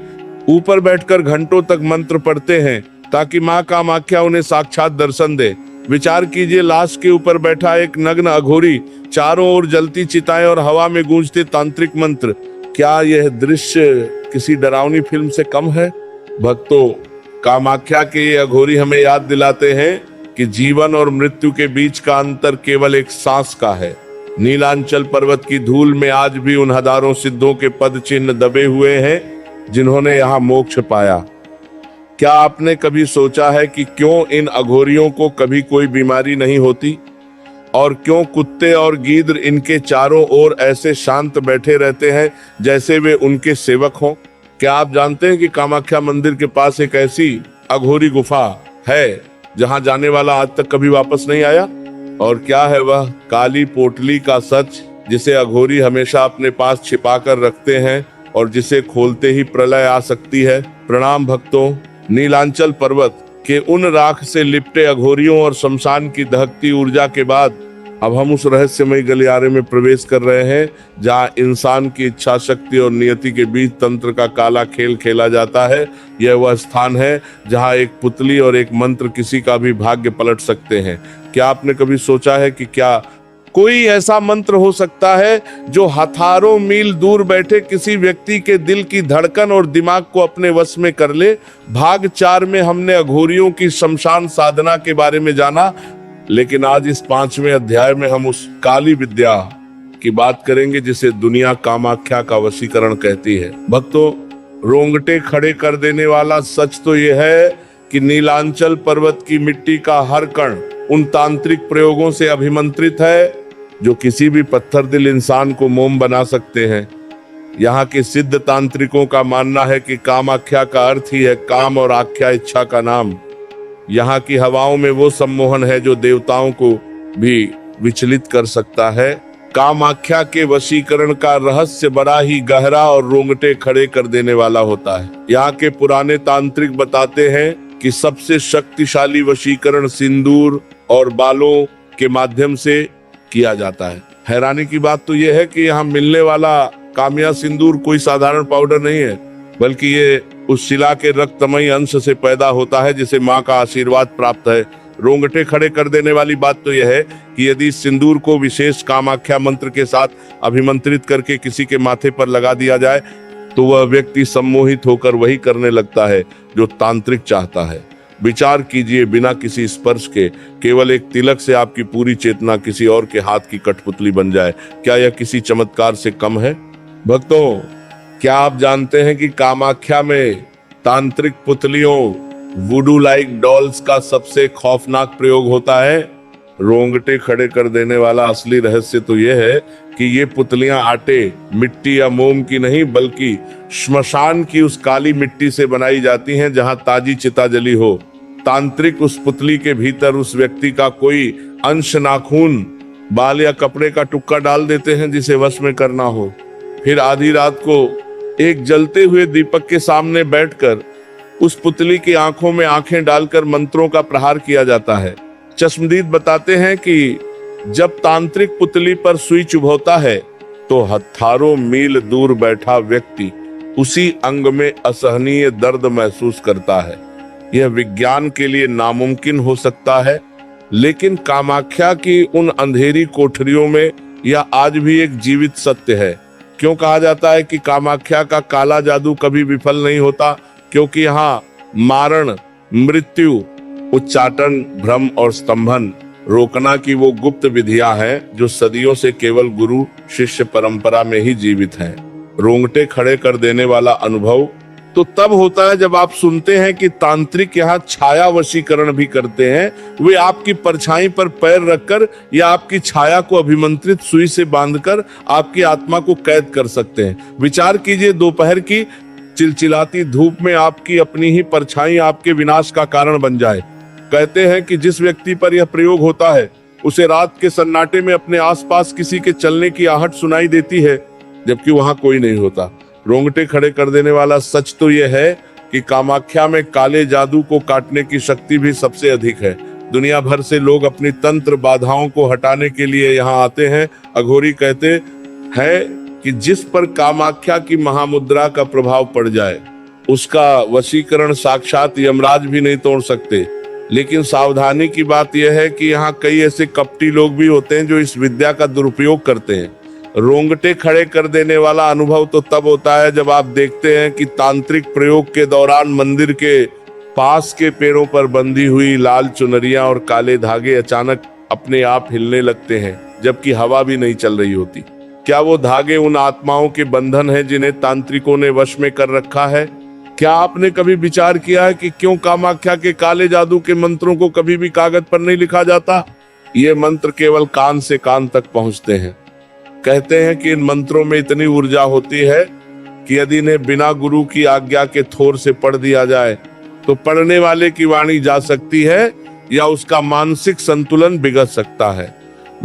ऊपर बैठकर घंटों तक मंत्र पढ़ते हैं ताकि मां कामाख्या उन्हें साक्षात दर्शन दे। विचार कीजिए, लाश के ऊपर बैठा एक नग्न अघोरी, चारों ओर जलती चिताएं और हवा में गूंजते तांत्रिक मंत्र। क्या यह दृश्य किसी डरावनी फिल्म से कम है? भक्तों, कामाख्या के ये अघोरी हमें याद दिलाते हैं कि जीवन और मृत्यु के बीच का अंतर केवल एक सांस का है। नीलांचल पर्वत की धूल में आज भी उन हजारों सिद्धों के पद चिन्ह दबे हुए हैं जिन्होंने यहाँ मोक्ष पाया। क्या आपने कभी सोचा है कि क्यों इन अघोरियों को कभी कोई बीमारी नहीं होती और क्यों कुत्ते और गीदड़ इनके चारों ओर ऐसे शांत बैठे रहते हैं जैसे वे उनके सेवक हों? क्या आप जानते हैं कि कामाख्या मंदिर के पास एक ऐसी अघोरी गुफा है जहां जाने वाला आज तक कभी वापस नहीं आया? और क्या है वह काली पोटली का सच जिसे अघोरी हमेशा अपने पास छिपा कर रखते हैं और जिसे खोलते ही प्रलय आ सकती है? प्रणाम भक्तों, नीलांचल पर्वत के उन राख से लिपटे अघोरियों और शमशान की दहकती ऊर्जा के बाद अब हम उस रहस्यमय गलियारे में प्रवेश कर रहे हैं जहां इंसान की इच्छा शक्ति और नियति के बीच तंत्र का काला खेल खेला जाता है। यह वह स्थान है जहां एक पुतली और एक मंत्र किसी का भी भाग्य पलट सकते हैं। क्या आपने कभी सोचा है कि क्या कोई ऐसा मंत्र हो सकता है जो हजारों मील दूर बैठे किसी व्यक्ति के दिल की धड़कन और दिमाग को अपने वश में कर ले? भाग 4 में हमने अघोरियों की शमशान साधना के बारे में जाना, लेकिन आज इस 5वें अध्याय में हम उस काली विद्या की बात करेंगे जिसे दुनिया कामाख्या का वशीकरण कहती है। भक्तों, रोंगटे खड़े कर देने वाला सच तो यह है कि नीलांचल पर्वत की मिट्टी का हर कण उन तांत्रिक प्रयोगों से अभिमंत्रित है जो किसी भी पत्थर दिल इंसान को मोम बना सकते हैं। यहाँ के सिद्ध तांत्रिकों का मानना है कि कामाख्या का अर्थ ही है काम और आख्या इच्छा का नाम। यहाँ की हवाओं में वो सम्मोहन है जो देवताओं को भी विचलित कर सकता है। कामाख्या के वशीकरण का रहस्य बड़ा ही गहरा और रोंगटे खड़े कर देने वाला होता है। यहाँ के पुराने तांत्रिक बताते हैं कि सबसे शक्तिशाली वशीकरण सिंदूर और बालों के माध्यम से किया जाता है। हैरानी की बात तो यह है कि यहाँ मिलने वाला कामिया सिंदूर कोई साधारण पाउडर नहीं है, बल्कि ये उस शिला के रक्तमयी अंश से पैदा होता है जिसे माँ का आशीर्वाद प्राप्त है। रोंगटे खड़े कर देने वाली बात तो यह है कि यदि इस सिंदूर को विशेष कामाख्या मंत्र के साथ अभिमंत्रित करके किसी के माथे पर लगा दिया जाए तो वह व्यक्ति सम्मोहित होकर वही करने लगता है जो तांत्रिक चाहता है। विचार कीजिए, बिना किसी स्पर्श के केवल एक तिलक से आपकी पूरी चेतना किसी और के हाथ की कठपुतली बन जाए। क्या यह किसी चमत्कार से कम है? भक्तों, क्या आप जानते हैं कि कामाख्या में तांत्रिक पुतलियों वुडू लाइक डॉल्स का सबसे खौफनाक प्रयोग होता है? रोंगटे खड़े कर देने वाला असली रहस्य तो यह है कि ये पुतलियां आटे, मिट्टी या मोम की नहीं बल्कि श्मशान की उस काली मिट्टी से बनाई जाती हैं जहां ताजी चिता जली हो। तांत्रिक उस पुतली के भीतर उस व्यक्ति का कोई अंश, नाखून, बाल या कपड़े का टुकड़ा डाल देते हैं जिसे वश में करना हो। फिर आधी रात को एक जलते हुए दीपक के सामने बैठकर उस पुतली की आंखों में आंखें डालकर मंत्रों का प्रहार किया जाता है। चश्मदीद बताते हैं कि जब तांत्रिक पुतली पर सुई चुभोता है तो हजारों मील दूर बैठा व्यक्ति उसी अंग में असहनीय दर्द महसूस करता है। यह विज्ञान के लिए नामुमकिन हो सकता है, लेकिन कामाख्या की उन अंधेरी कोठरियों में यह आज भी एक जीवित सत्य है। क्यों कहा जाता है कि कामाख्या का काला जादू कभी विफल नहीं होता? क्योंकि यहाँ मारण, मृत्यु, उच्चाटन, भ्रम और स्तंभन रोकना की वो गुप्त विधियां हैं जो सदियों से केवल गुरु शिष्य परंपरा में ही जीवित हैं। रोंगटे खड़े कर देने वाला अनुभव तो तब होता है जब आप सुनते हैं कि तांत्रिक यहाँ छाया वशीकरण भी करते हैं। वे आपकी परछाई पर पैर रखकर या आपकी छाया को अभिमंत्रित सुई से बांधकर आपकी आत्मा को कैद कर सकते हैं। विचार कीजिए, दोपहर की चिलचिलाती धूप में आपकी अपनी ही परछाई आपके विनाश का कारण बन जाए। कहते हैं कि जिस व्यक्ति पर यह प्रयोग होता है उसे रात के सन्नाटे में अपने आसपास किसी के चलने की आहट सुनाई देती है, जबकि वहां कोई नहीं होता। रोंगटे खड़े कर देने वाला सच तो यह है कि कामाख्या में काले जादू को काटने की शक्ति भी सबसे अधिक है। दुनिया भर से लोग अपनी तंत्र बाधाओं को हटाने के लिए यहाँ आते हैं। अघोरी कहते हैं कि जिस पर कामाख्या की महामुद्रा का प्रभाव पड़ जाए उसका वशीकरण साक्षात यमराज भी नहीं तोड़ सकते। लेकिन सावधानी की बात यह है कि यहाँ कई ऐसे कपटी लोग भी होते हैं जो इस विद्या का दुरुपयोग करते हैं। रोंगटे खड़े कर देने वाला अनुभव तो तब होता है जब आप देखते हैं कि तांत्रिक प्रयोग के दौरान मंदिर के पास के पेड़ों पर बंधी हुई लाल चुनरियां और काले धागे अचानक अपने आप हिलने लगते हैं, जबकि हवा भी नहीं चल रही होती। क्या वो धागे उन आत्माओं के बंधन हैं जिन्हें तांत्रिकों ने वश में कर रखा है? क्या आपने कभी विचार किया है कि क्यों कामाख्या के काले जादू के मंत्रों को कभी भी कागज पर नहीं लिखा जाता? ये मंत्र केवल कान से कान तक पहुंचते हैं। कहते हैं कि इन मंत्रों में इतनी ऊर्जा होती है कि यदि इन्हें बिना गुरु की आज्ञा के थोर से पढ़ दिया जाए तो पढ़ने वाले की वाणी जा सकती है या उसका मानसिक संतुलन बिगड़ सकता है।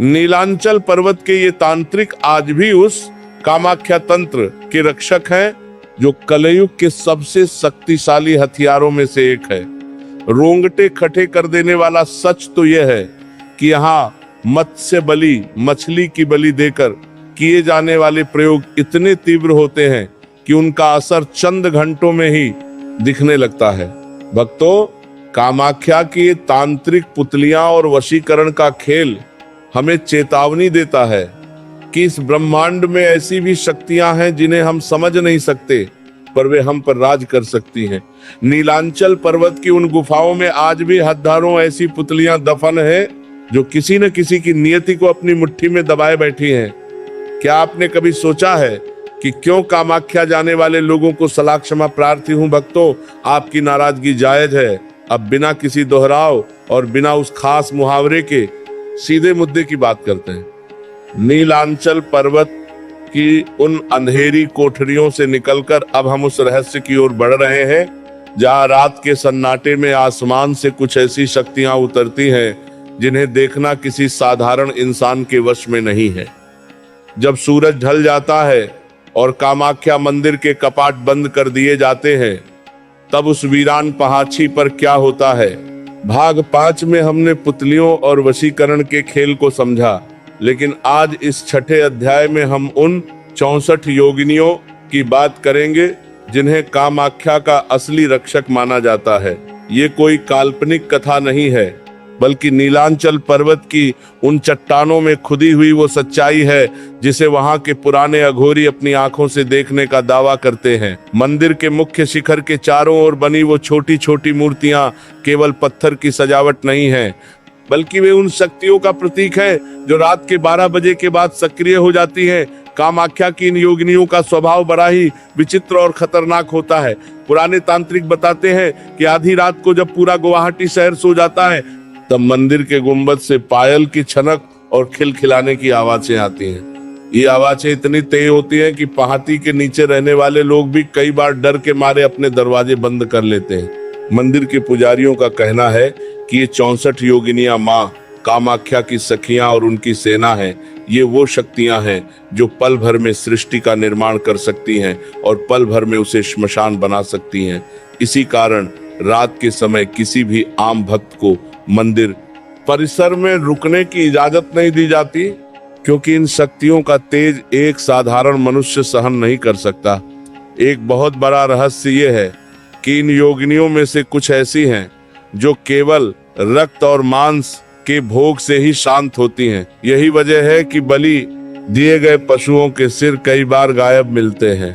नीलांचल पर्वत के ये तांत्रिक आज भी उस कामाख्या तंत्र के रक्षक हैं जो कलयुग के सबसे शक्तिशाली हथियारों में से एक है। रोंगटे खड़े कर देने वाला सच तो यह है कि यहाँ मत्स्य बलि, मछली की बलि देकर किए जाने वाले प्रयोग इतने तीव्र होते हैं कि उनका असर चंद घंटों में ही दिखने लगता है। भक्तों, कामाख्या की तांत्रिक पुतलियां और वशीकरण का खेल हमें चेतावनी देता है कि इस ब्रह्मांड में ऐसी भी शक्तियां हैं जिन्हें हम समझ नहीं सकते, पर वे हम पर राज कर सकती हैं। नीलांचल पर्वत की उन गुफाओं में आज भी हजारों ऐसी पुतलियां दफन हैं जो किसी न किसी की नियति को अपनी मुट्ठी में दबाए बैठी हैं। क्या आपने कभी सोचा है कि क्यों कामाख्या जाने वाले लोगों को सलाह क्षमा प्रार्थी हूं भक्तों, आपकी नाराजगी जायज है। अब बिना किसी दोहराव और बिना उस खास मुहावरे के सीधे मुद्दे की बात करते हैं। नीलांचल पर्वत की उन अंधेरी कोठरियों से निकलकर अब हम उस रहस्य की ओर बढ़ रहे हैं जहां रात के सन्नाटे में आसमान से कुछ ऐसी शक्तियां उतरती हैं जिन्हें देखना किसी साधारण इंसान के वश में नहीं है। जब सूरज ढल जाता है और कामाख्या मंदिर के कपाट बंद कर दिए जाते हैं, तब उस वीरान पहाड़ी पर क्या होता है। भाग 5 में हमने पुतलियों और वशीकरण के खेल को समझा, लेकिन आज इस छठे अध्याय में हम उन 64 योगिनियों की बात करेंगे जिन्हें कामाख्या का असली रक्षक माना जाता है। ये कोई काल्पनिक कथा नहीं है, बल्कि नीलांचल पर्वत की उन चट्टानों में खुदी हुई वो सच्चाई है जिसे वहां के पुराने अघोरी अपनी आंखों से देखने का दावा करते हैं। मंदिर के मुख्य शिखर के चारों ओर बनी वो छोटी छोटी मूर्तियां केवल पत्थर की सजावट नहीं है, बल्कि वे उन शक्तियों का प्रतीक है जो रात के 12 बजे के बाद सक्रिय हो जाती हैं। कामाख्या की इन योगिनियों का स्वभाव बड़ा ही विचित्र और खतरनाक होता है। पुराने तांत्रिक बताते हैं कि आधी रात को जब पूरा गुवाहाटी शहर सो जाता है, तब मंदिर के गुंबद से पायल की छनक और खिलखिलाने की आवाजें आती हैं। ये आवाजें इतनी तेज होती हैं कि पहाड़ी के नीचे रहने वाले लोग भी कई बार डर के मारे अपने दरवाजे बंद कर लेते हैं। मंदिर के पुजारियों का कहना है कि ये 64 योगिनियां माँ कामाख्या की सखियां और उनकी सेना है। ये वो शक्तियां हैं जो पल भर में सृष्टि का निर्माण कर सकती हैं और पल भर में उसे श्मशान बना सकती हैं। इसी कारण रात के समय किसी भी आम भक्त को मंदिर परिसर में रुकने की इजाजत नहीं दी जाती, क्योंकि इन शक्तियों का तेज एक साधारण मनुष्य सहन नहीं कर सकता। एक बहुत बड़ा रहस्य ये है कि इन योगिनियों में से कुछ ऐसी हैं जो केवल रक्त और मांस के भोग से ही शांत होती हैं। यही वजह है कि बलि दिए गए पशुओं के सिर कई बार गायब मिलते हैं।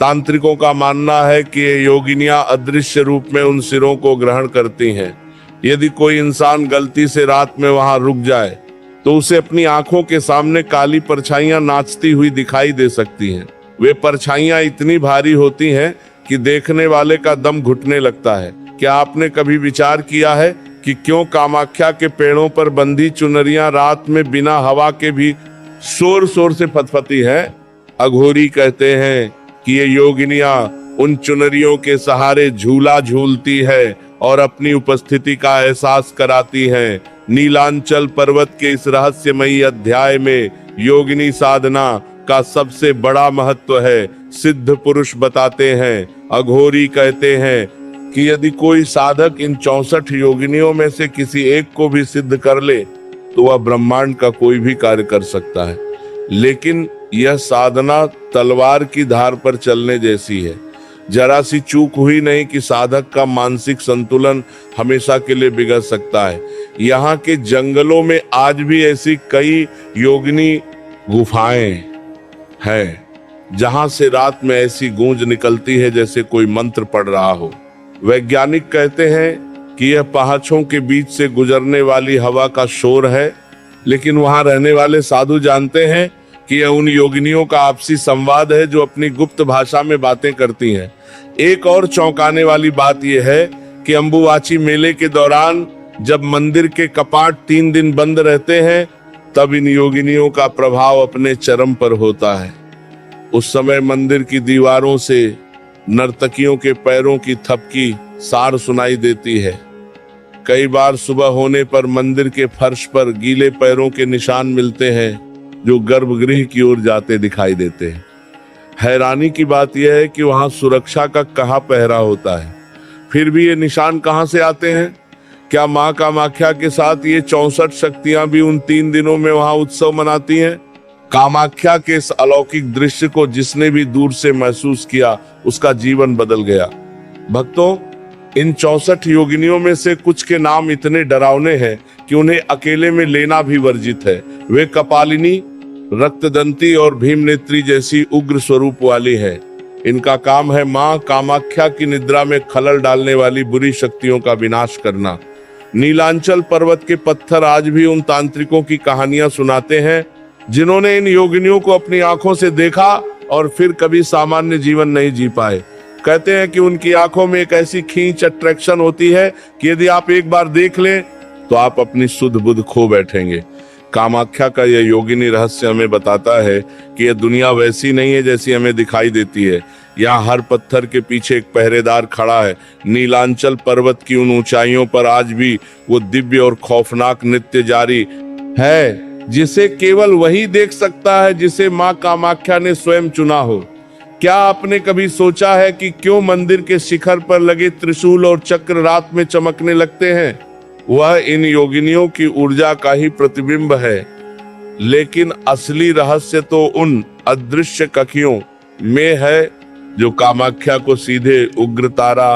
तांत्रिकों का मानना है कि ये योगिनियां अदृश्य रूप में उन सिरों को ग्रहण करती हैं। यदि कोई इंसान गलती से रात में वहां रुक जाए तो उसे अपनी आंखों के सामने काली परछाइयां नाचती हुई दिखाई दे सकती हैं। वे परछाइयां इतनी भारी होती हैं कि देखने वाले का दम घुटने लगता है। क्या आपने कभी विचार किया है कि क्यों कामाख्या के पेड़ों पर बंधी चुनरियां रात में बिना हवा के भी शोर शोर से फतफती है? अघोरी कहते हैं कि ये योगिनियां उन चुनरियों के सहारे झूला झूलती है और अपनी उपस्थिति का एहसास कराती हैं। नीलांचल पर्वत के इस रहस्यमयी अध्याय में योगिनी साधना का सबसे बड़ा महत्व है। सिद्ध पुरुष बताते हैं, अघोरी कहते हैं कि यदि कोई साधक इन 64 योगिनियों में से किसी एक को भी सिद्ध कर ले तो वह ब्रह्मांड का कोई भी कार्य कर सकता है। लेकिन यह साधना तलवार की धार पर चलने जैसी है। जरा सी चूक हुई नहीं कि साधक का मानसिक संतुलन हमेशा के लिए बिगड़ सकता है। यहाँ के जंगलों में आज भी ऐसी कई योगिनी गुफाएं हैं जहां से रात में ऐसी गूंज निकलती है जैसे कोई मंत्र पढ़ रहा हो। वैज्ञानिक कहते हैं कि यह पहाड़ों के बीच से गुजरने वाली हवा का शोर है, लेकिन वहां रहने वाले साधु जानते हैं कि यह उन योगिनियों का आपसी संवाद है जो अपनी गुप्त भाषा में बातें करती हैं। एक और चौंकाने वाली बात यह है कि अंबुबाची मेले के दौरान जब मंदिर के कपाट 3 दिन बंद रहते हैं, तब इन योगिनियों का प्रभाव अपने चरम पर होता है। उस समय मंदिर की दीवारों से नर्तकियों के पैरों की थपकी सार सुनाई देती है। कई बार सुबह होने पर मंदिर के फर्श पर गीले पैरों के निशान मिलते हैं जो गर्भगृह की ओर जाते दिखाई देते हैं। हैरानी की बात यह है कि वहां सुरक्षा का कहाँ पहरा होता है, फिर भी ये निशान कहां से आते हैं? क्या माँ कामाख्या के साथ ये 64 शक्तियां भी उन 3 दिनों में वहां उत्सव मनाती हैं? कामाख्या के इस अलौकिक दृश्य को जिसने भी दूर से महसूस किया उसका जीवन बदल गया। भक्तों, इन 64 योगिनियों में से कुछ के नाम इतने डरावने हैं कि उन्हें अकेले में लेना भी वर्जित है। वे कपालिनी, रक्तदंती और भीमनेत्री जैसी उग्र स्वरूप वाली है। इनका काम है माँ कामाख्या की निद्रा में खलल डालने वाली बुरी शक्तियों का विनाश करना। नीलांचल पर्वत के पत्थर आज भी उन तांत्रिकों की कहानियां सुनाते हैं जिन्होंने इन योगिनियों को अपनी आंखों से देखा और फिर कभी सामान्य जीवन नहीं जी पाए। कहते हैं कि उनकी आंखों में एक ऐसी खींच, अट्रैक्शन होती है कि यदि आप एक बार देख लें तो आप अपनी सुध बुध खो बैठेंगे। कामाख्या का यह योगिनी रहस्य हमें बताता है कि यह दुनिया वैसी नहीं है जैसी हमें दिखाई देती है। यहाँ हर पत्थर के पीछे एक पहरेदार खड़ा है। नीलांचल पर्वत की उन ऊंचाइयों पर आज भी वो दिव्य और खौफनाक नृत्य जारी है, जिसे केवल वही देख सकता है जिसे माँ कामाख्या ने स्वयं चुना हो। क्या आपने कभी सोचा है कि क्यों मंदिर के शिखर पर लगे त्रिशूल और चक्र रात में चमकने लगते हैं? वह इन योगिनियों की ऊर्जा का ही प्रतिबिंब है, लेकिन असली रहस्य तो उन अदृश्य कखियों में है जो कामाख्या को सीधे उग्रतारा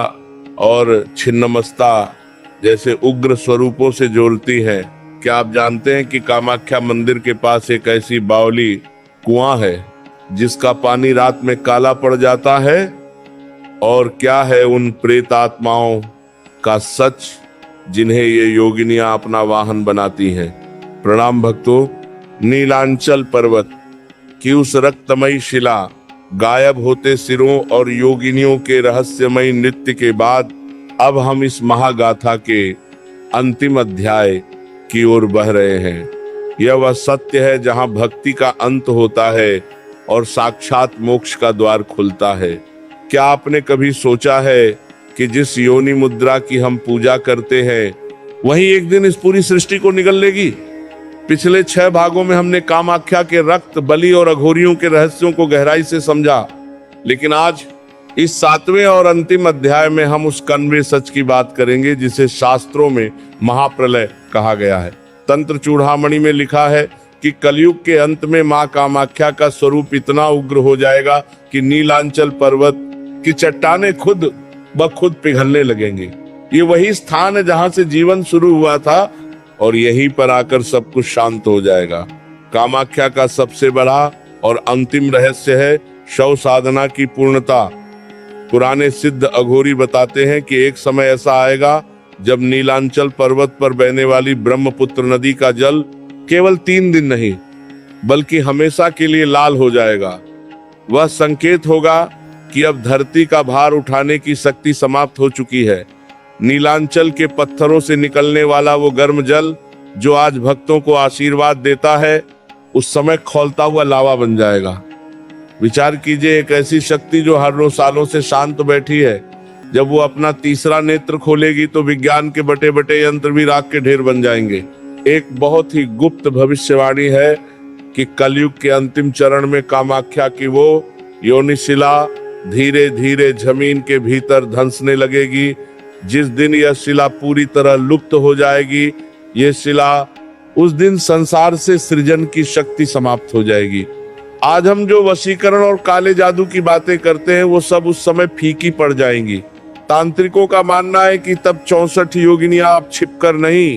और छिन्नमस्ता जैसे उग्र स्वरूपों से जोड़ती है। क्या आप जानते हैं कि कामाख्या मंदिर के पास एक ऐसी बावली कुआं है जिसका पानी रात में काला पड़ जाता है? और क्या है उन प्रेत आत्माओं का सच जिन्हें ये योगिनियां अपना वाहन बनाती हैं? प्रणाम भक्तों, नीलांचल पर्वत की उस रक्तमयी शिला, गायब होते सिरों और योगिनियों के रहस्यमय नृत्य के बाद अब हम इस महागाथा के अंतिम अध्याय की ओर बह रहे हैं। यह वह सत्य है जहां भक्ति का अंत होता है और साक्षात मोक्ष का द्वार खुलता है। क्या आपने कभी सोचा है कि जिस योनि मुद्रा की हम पूजा करते हैं वही एक दिन इस पूरी सृष्टि को निगल लेगी? पिछले 6 भागों में हमने कामाख्या के रक्त, बलि और अघोरियों के रहस्यों को गहराई से समझा, लेकिन आज इस 7वें और अंतिम अध्याय में हम उस कनवे सच की बात करेंगे जिसे शास्त्रों में महाप्रलय कहा गया है। तंत्र चूड़ामणि में लिखा है कि कलयुग के अंत में माँ कामाख्या का स्वरूप इतना उग्र हो जाएगा कि नीलांचल पर्वत की चट्टानें खुद ब खुद पिघलने लगेंगी। ये वही स्थान है जहां से जीवन शुरू हुआ था और यहीं पर आकर सब कुछ शांत हो जाएगा। कामाख्या का सबसे बड़ा और अंतिम रहस्य है शव साधना की पूर्णता। पुराने सिद्ध अघोरी बताते हैं कि एक समय ऐसा आएगा जब नीलांचल पर्वत पर बहने वाली ब्रह्मपुत्र नदी का जल केवल 3 दिन नहीं बल्कि हमेशा के लिए लाल हो जाएगा। वह संकेत होगा कि अब धरती का भार उठाने की शक्ति समाप्त हो चुकी है। नीलांचल के पत्थरों से निकलने वाला वो गर्म जल जो आज भक्तों को आशीर्वाद देता है, उस समय खौलता हुआ लावा बन जाएगा। विचार कीजिए, एक ऐसी शक्ति जो हजारों सालों से शांत बैठी है, जब वो अपना तीसरा नेत्र खोलेगी तो विज्ञान के बटे बटे यंत्र भी राख के ढेर बन जाएंगे। एक बहुत ही गुप्त भविष्यवाणी है कि कलयुग के अंतिम चरण में कामाख्या की वो योनिशिला धीरे धीरे जमीन के भीतर धंसने लगेगी। जिस दिन यह शिला पूरी तरह लुप्त हो जाएगी, ये शिला उस दिन संसार से सृजन की शक्ति समाप्त हो जाएगी। आज हम जो वशीकरण और काले जादू की बातें करते हैं वो सब उस समय फीकी पड़ जाएंगी। तांत्रिकों का मानना है कि तब 64 योगिनियां आप छिपकर नहीं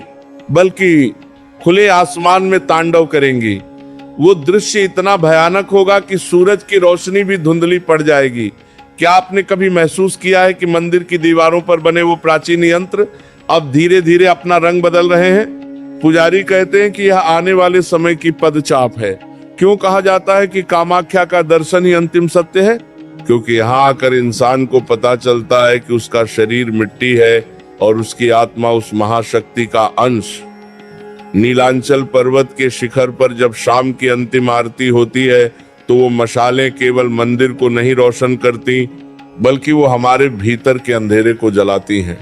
बल्कि खुले आसमान में तांडव करेंगी। वो दृश्य इतना भयानक होगा कि सूरज की रोशनी भी धुंधली पड़ जाएगी। क्या आपने कभी महसूस किया है कि मंदिर की दीवारों पर बने वो प्राचीन यंत्र अब धीरे धीरे अपना रंग बदल रहे हैं? पुजारी कहते हैं कि यह आने वाले समय की पदचाप है। क्यों कहा जाता है कि कामाख्या का दर्शन ही अंतिम सत्य है? क्योंकि यहाँ आकर इंसान को पता चलता है कि उसका शरीर मिट्टी है और उसकी आत्मा उस महाशक्ति का अंश। नीलांचल पर्वत के शिखर पर जब शाम की अंतिम आरती होती है तो वो मशालें केवल मंदिर को नहीं रोशन करती बल्कि वो हमारे भीतर के अंधेरे को जलाती हैं।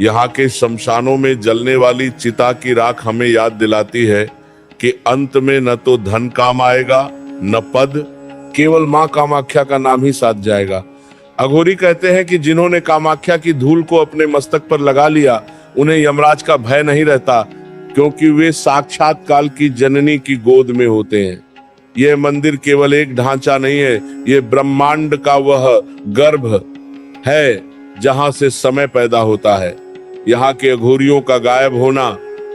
यहाँ के शमशानों में जलने वाली चिता की राख हमें याद दिलाती है कि अंत में न तो धन काम आएगा न पद, केवल माँ कामाख्या का नाम ही साथ जाएगा। अघोरी कहते हैं कि जिन्होंने कामाख्या की धूल को अपने मस्तक पर लगा लिया उन्हें यमराज का भय नहीं रहता, क्योंकि वे साक्षात काल की जननी की गोद में होते हैं। यह मंदिर केवल एक ढांचा नहीं है, ये ब्रह्मांड का वह गर्भ है जहां से समय पैदा होता है। यहाँ के अघोरियों का गायब होना,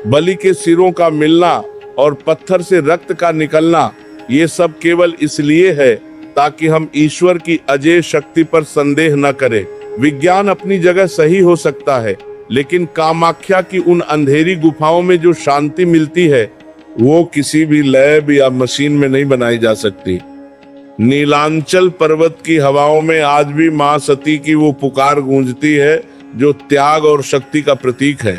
बलि के सिरों का मिलना और पत्थर से रक्त का निकलना, ये सब केवल इसलिए है ताकि हम ईश्वर की अजेय शक्ति पर संदेह न करें। विज्ञान अपनी जगह सही हो सकता है, लेकिन कामाख्या की उन अंधेरी गुफाओं में जो शांति मिलती है वो किसी भी लैब या मशीन में नहीं बनाई जा सकती। नीलांचल पर्वत की हवाओं में आज भी मां सती की वो पुकार गूंजती है जो त्याग और शक्ति का प्रतीक है।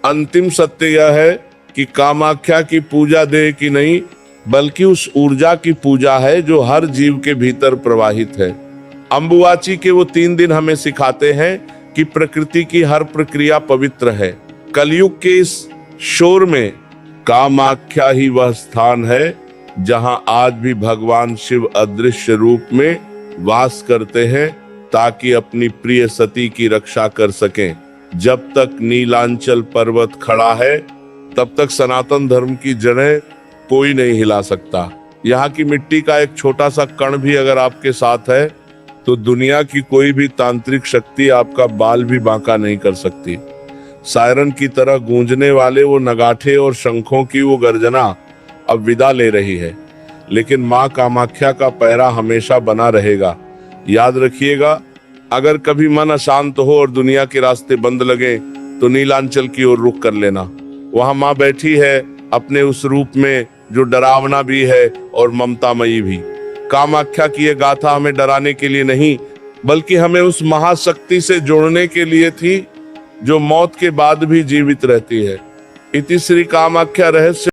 अंतिम सत्य यह है कि कामाख्या की पूजा देह की नहीं बल्कि उस ऊर्जा की पूजा है जो हर जीव के भीतर प्रवाहित है। अंबुबाची के वो 3 दिन हमें सिखाते हैं कि प्रकृति की हर प्रक्रिया पवित्र है। कलयुग के इस शोर में कामाख्या ही वह स्थान है जहां आज भी भगवान शिव अदृश्य रूप में वास करते हैं ताकि अपनी प्रिय सती की रक्षा कर सकें। जब तक नीलांचल पर्वत खड़ा है तब तक सनातन धर्म की जड़ें कोई नहीं हिला सकता। यहाँ की मिट्टी का एक छोटा सा कण भी अगर आपके साथ है तो दुनिया की कोई भी तांत्रिक शक्ति आपका बाल भी बांका नहीं कर सकती। सायरन की तरह गूंजने वाले वो नगाठे और शंखों की वो गर्जना अब विदा ले रही है, लेकिन मां कामाख्या का पहरा हमेशा बना रहेगा। याद रखिएगा, अगर कभी मन अशांत हो और दुनिया के रास्ते बंद लगे तो नीलांचल की ओर रुख कर लेना। वहां मां बैठी है अपने उस रूप में जो डरावना भी है और ममतामयी भी। कामाख्या की यह गाथा हमें डराने के लिए नहीं बल्कि हमें उस महाशक्ति से जोड़ने के लिए थी जो मौत के बाद भी जीवित रहती है। इति श्री कामाख्या रहस्य